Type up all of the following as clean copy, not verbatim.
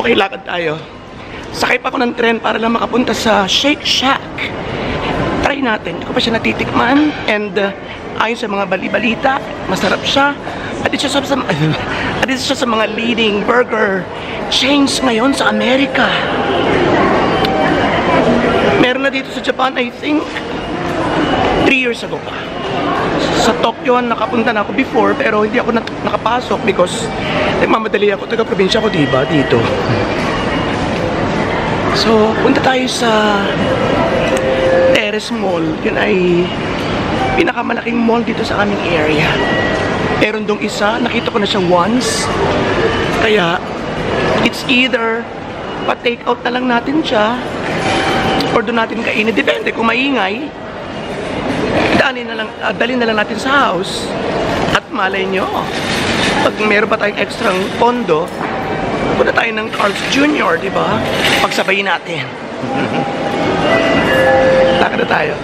Okay, lakad tayo. Sakay pa ako ng tren para lang makapunta sa Shake Shack. Try natin. Hindi ko pa siya natitikman. And ayon sa mga bali-balita, masarap siya. At isa siya sa mga leading burger chains ngayon sa Amerika. Meron na dito sa Japan, I think, 3 years ago pa. Sa Tokyo, nakapunta na ako before, pero hindi ako nakapasok because nagmamadali ako. Taga-probinsya ko, diba? Dito. So, punta tayo sa Terrace Mall. Yun ay pinakamalaking mall dito sa aming area. Meron dong isa, nakita ko na siya once. Kaya, it's either pa-take out na lang natin siya or doon natin kainin. Depende kung maingay. Dalhin na lang natin sa house. At malay nyo, pag meron pa tayong extrang pondo, punta tayo ng Carl's Jr., di ba? Pagsabayin natin. Lakad na tayo.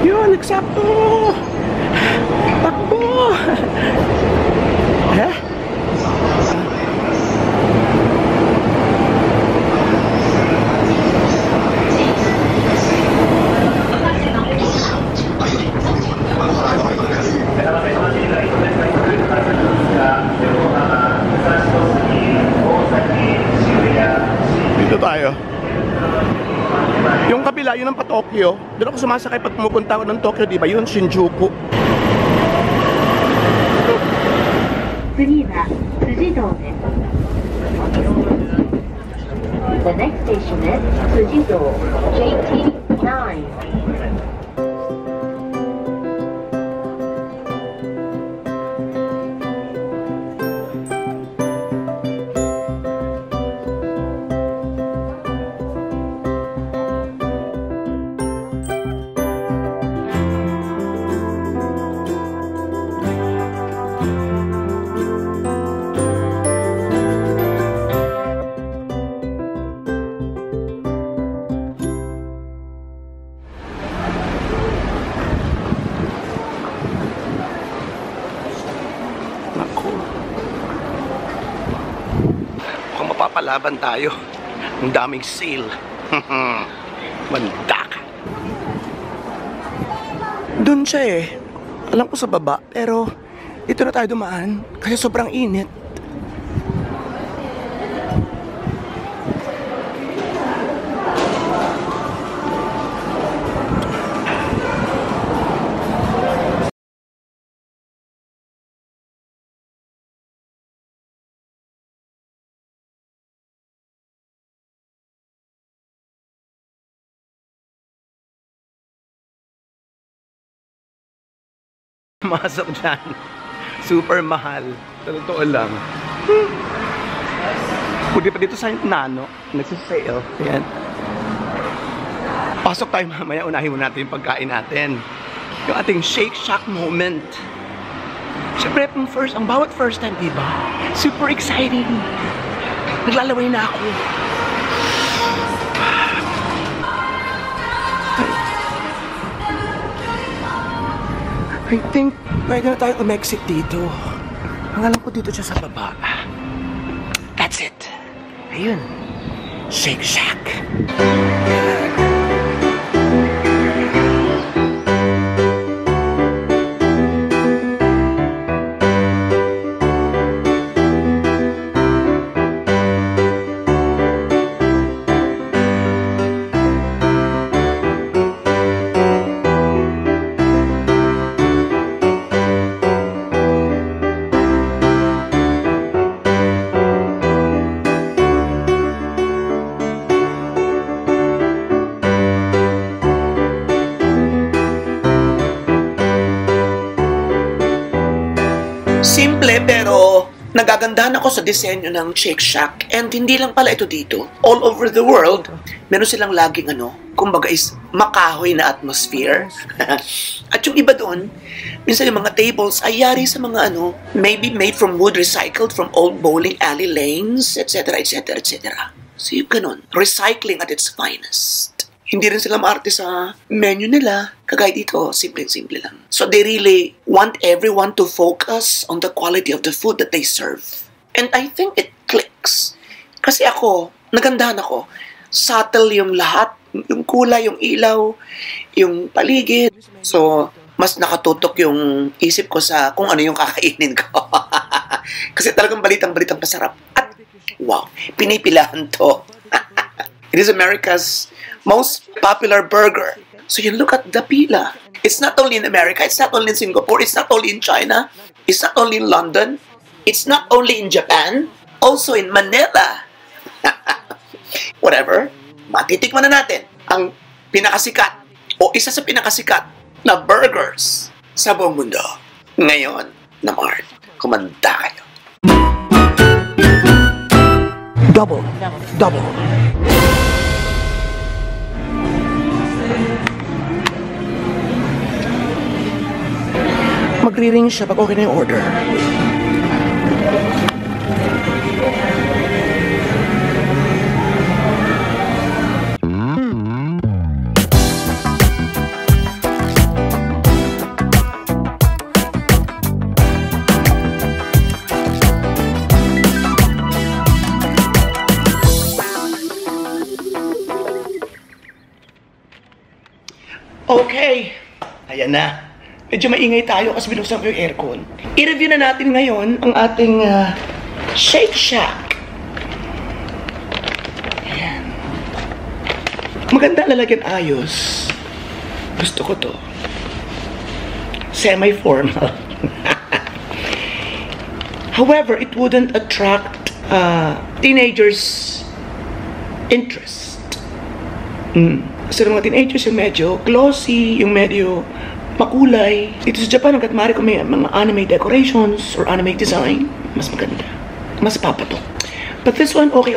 Yun, eksakto! Takbo! Dito tayo. Yung kabila, yun ang pa-Tokyo. Doon ako sumasakay pag pumupunta ako ng Tokyo, di ba? Yun, Shinjuku. The next station is Tsujido, JT9. Papalaban tayo. Ang daming sale. Mandak. Doon siya eh. Alam ko sa baba, pero dito na tayo dumaan kasi sobrang init. Masok dyan. Super mahal. Totoo lang. Pwede pa dito sa Nano. Nagsisale. Ayan. Pasok tayo mamaya. Unahin mo natin yung pagkain natin. Yung ating Shake Shack moment. Siyempre, ang bawat first time, diba? Super exciting. Naglalaway na ako. I think pwede na tayo umexit dito. Ang alam ko dito siya sa baba. That's it. Ayun. Shake Shack. Simple pero nagagandahan ako sa disenyo ng Shake Shack. And hindi lang pala ito dito. All over the world, meron silang laging kumbaga is makahoy na atmosphere. At yung iba doon, minsan yung mga tables ay yari sa mga maybe made from wood recycled from old bowling alley lanes, etc., etc., etc. So yung ganun, recycling at its finest. Hindi rin sila maarte sa menu nila. Kagaya dito, simple-simple lang. So they really want everyone to focus on the quality of the food that they serve. And I think it clicks. Kasi ako, nagandahan ako. Subtle yung lahat. Yung kulay, yung ilaw, yung paligid. So, mas nakatutok yung isip ko sa kung ano yung kakainin ko. Kasi talagang balitang-balitang pasarap. At, wow, pinipilahan to. It is America's most popular burger. So you look at the pila. It's not only in America, it's not only in Singapore, it's not only in China, it's not only in London, it's not only in Japan, also in Manila. Whatever, matitikman na natin ang pinakasikat o isa sa pinakasikat na burgers sa buong mundo. Ngayon, na Mart, kumanda kayo. Double. Magri-ring siya pag okay na yung order. Okay, ayan na. Medyo maingay tayo kasi binuksan ko yung aircon. I-review na natin ngayon ang ating Shake Shack. Ayan. Maganda lalagyan ayos. Gusto ko to. Semi-formal. However, it wouldn't attract teenagers' interest. Kasi ng mga teenagers yung medyo glossy, yung medyo makulay. Dito sa Japan, hanggat maaari kung may mga anime decorations or anime design, mas maganda. Mas papatok. But this one, okay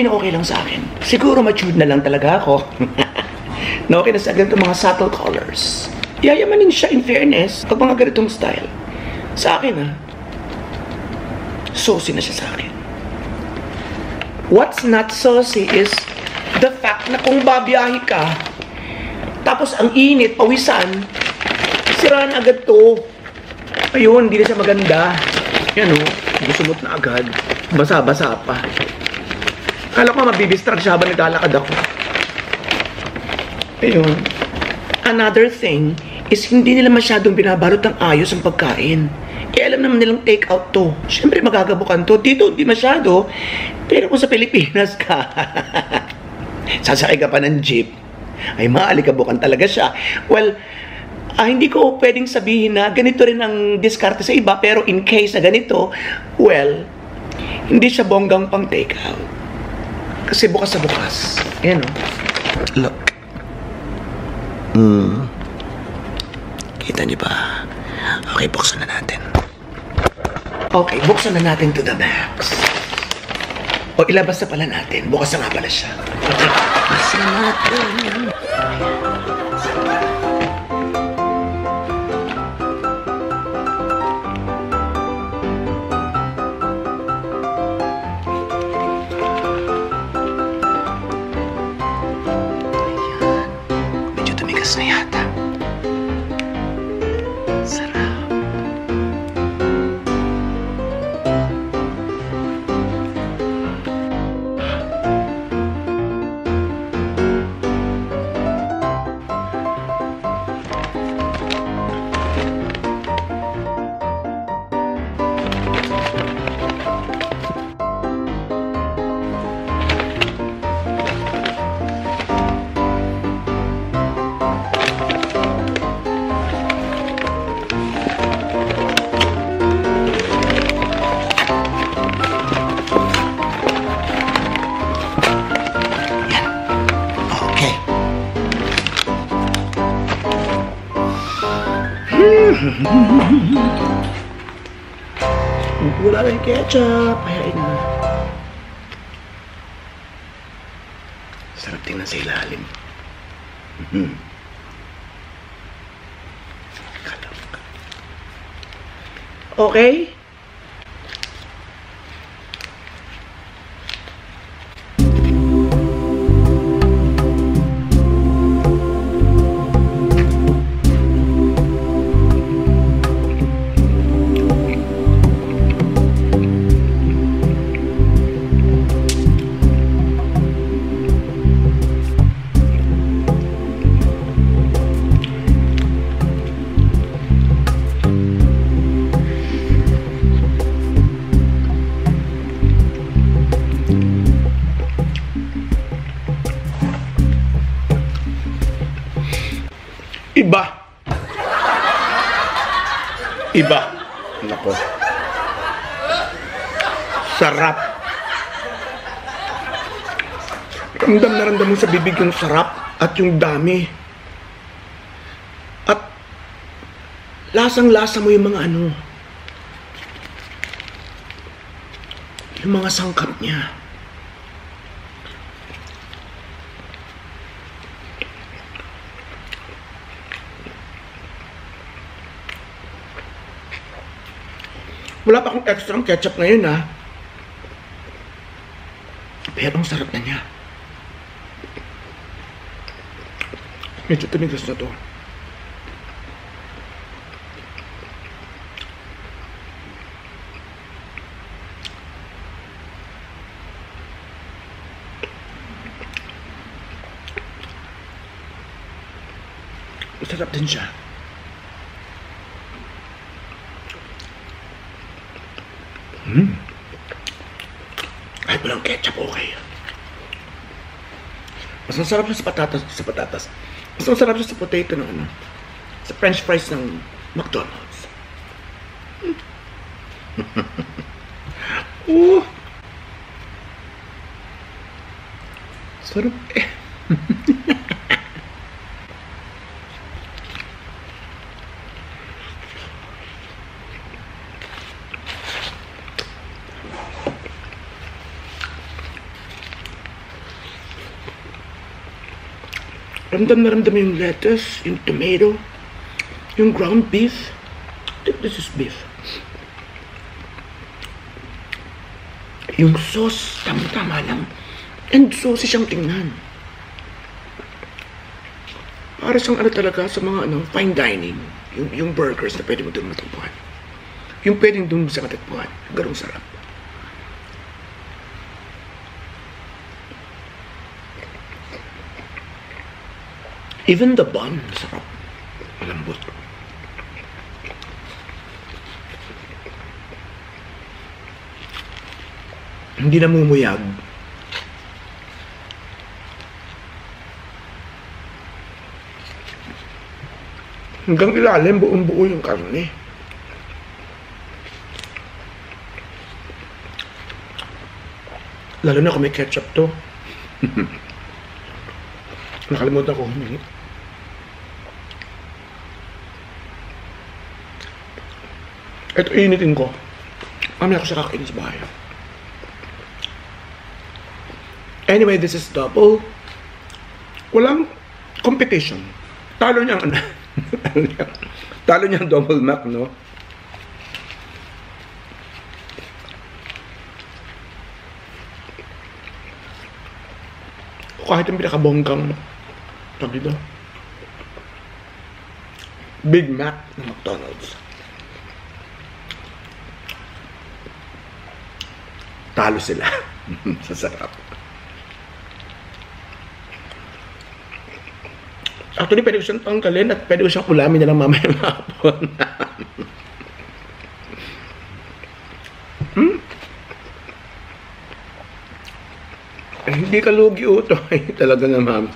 na okay lang sa akin. Siguro matured na lang talaga ako. Na okay na sa ganito mga subtle colors. Yayamanin siya in fairness pag mga ganitong style. Sa akin, saucy na siya sa akin. What's not saucy is the fact na kung babiyahe ka, tapos ang init, pawisan, siraan agad to. Ayun, hindi na siya maganda. Yan o, gusumot na agad. Basa-basa pa. Kala ko mabibistrag siya habang naglalakad ako. Ayun. Another thing is hindi nila masyadong binabalot ng ayos ang pagkain. Alam naman nilang take out to. Siyempre magagabukan to. Dito, hindi masyado. Pero kung sa Pilipinas ka, sasakay ka pa ng jeep, ay maalikabukan talaga siya. Well, hindi ko pwedeng sabihin na ganito rin ang diskarte sa iba, pero in case na ganito, well, hindi siya bonggang pang take out. Kasi bukas sa bukas. Ayan o. Look. Kita niyo ba? Okay, buksan na natin. Okay, buksan na natin to the max. O ilabas na pala natin. Bukas na nga pala siya. Okay, buksan na natin. Na yata. Sarap. Wala na yung ketchup. Hayain na. Sarap tingnan sa ilalim. Okay? Iba. Nako. Sarap. Ramdam na ramdam mo sa bibig yung sarap at yung dami. At lasang-lasa mo yung mga yung mga sangkap niya. Wala pa akong extra ketchup ngayon pero ang sarap na niya. Medyo tumigas na to. Masarap din siya. Kahit walang ketchup, okay. Mas masarap siya sa patatas. Mas masarap siya sa potato ng sa french fries ng McDonald's. Oh! Sarap eh. Ramdam na ramdam yung lettuce, yung tomato, yung ground beef. I think this is beef. Yung sauce, tama-tama lang. And saucy siyang tingnan. Para siyang talaga sa mga fine dining. Yung burgers na pwede mo doon matagpuan. Yung pwedeng doon sa matagpuan. Ganun sarap. Even the bun, sarap. Malambot. Hindi namumuyag. Hanggang ilalim, buong-buo yung karne. Lalo na kung may ketchup to. Nakalimutan ko humingi. Ito, initin ko. Mamaya ko siya kakainin sa bahay. Anyway, this is double. Walang competition. Talo niya ang talo niya ang double Mac, no? Kahit yung pinakabonggang dito. Big Mac ng McDonald's. Talo sila. Sa sarap. Actually, pwede ko siyang tanggalin at pwede ko siyang ulamin na lang mamaya hapon. Hindi ka lugi ito. Talaga naman.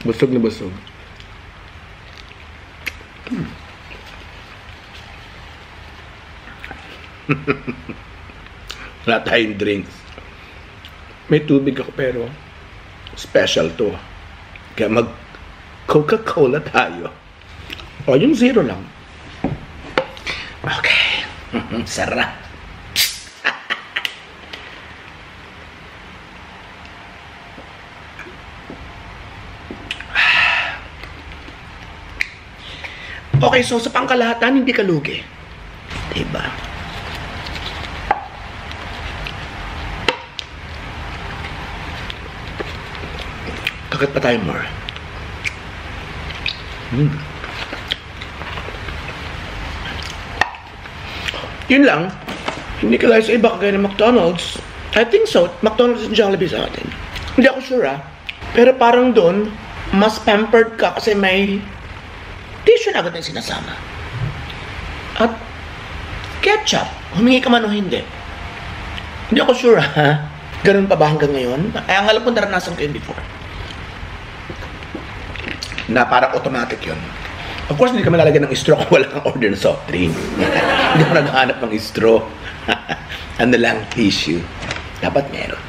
Busog na busog. Wala tayong drinks. May tubig ako pero special to. Kaya mag Coca-Cola tayo. O, yung zero lang. Okay. Sarap. Okay, so sa pangkalahatan, hindi ka lugi. Diba? Kakit pa tayo more. Yun lang. Hindi ka lang sa iba kagaya ng McDonald's. I think so. McDonald's and Jollibee sa atin. Hindi ako sure pero parang doon, mas pampered ka kasi may tissue na agad na sinasama. At ketchup, humingi ka man o hindi. Hindi ako sure Ganun pa ba hanggang ngayon? Kaya ang alam ko naranasan ko yun before. Na parang automatic yun. Of course, hindi ka malalagyan ng straw kung wala kang order ng soft drink. Hindi mo naghahanap ng straw. Ano lang, tissue. Dapat meron.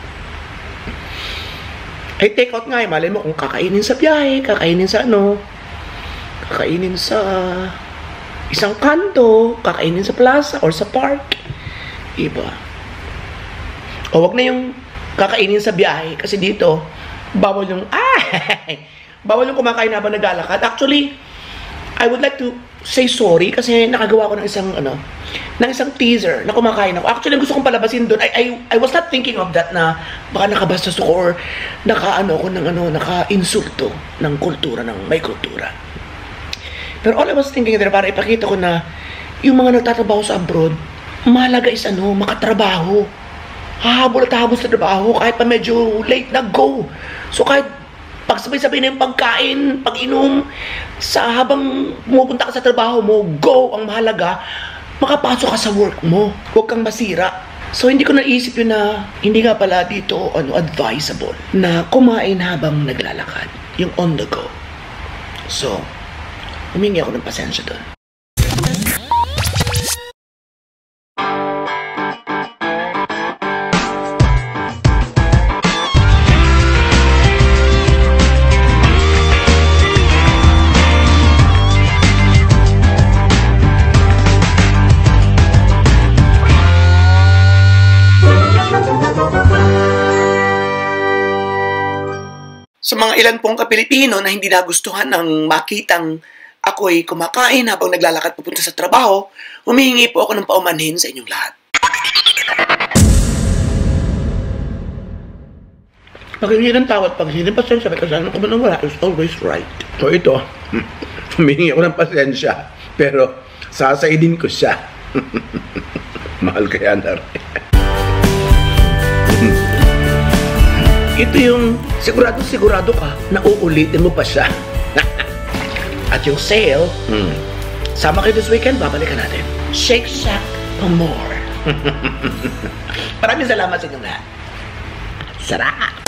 Ay, take out nga, malay mo kung kakainin sa biyahe, kakainin sa kakainin sa isang kanto, kakainin sa plaza or sa park. Iba. O wag na yung kakainin sa biyahe kasi dito, bawal yung, bawal yung kumakain habang naglalakad. Actually, I would like to say sorry kasi nakagawa ko ng isang teaser na kumakain ako. Actually, gusto kong palabasin doon. I was not thinking of that na baka nakabastos ako or naka-insulto ng kultura, ng may kultura. Pero all I was thinking there, para ipakita ko na yung mga nagtatrabaho sa abroad, mahalaga is makatrabaho. Hahabol at hahabol sa trabaho kahit pa medyo late na go. So kahit pagsabay-sabay na yung pagkain, pag-inom, habang pumupunta ka sa trabaho mo, go! Ang mahalaga, makapasok ka sa work mo. Huwag kang masira. So hindi ko naisip yun na hindi nga pala dito advisable na kumain habang naglalakad. Yung on the go. So, humingi ako ng pasensya doon. Sa mga ilan pong Kapilipino na hindi nagustuhan ng makitang ako'y kumakain habang naglalakad papunta sa trabaho, humihingi po ako ng paumanhin sa inyong lahat. Pag hindi ng tawat, pag hindi pasensya, kasi ano ka ba nang wala is always right. So ito, humihingi ako ng pasensya, pero sasaidin ko siya. Mahal kaya na rin. Ito yung sigurado ka na uulitin mo pa siya. At yung sale, sama kayo this weekend, babalikan natin. Shake Shack for more. Maraming salamat sa inyong lahat. Sarap!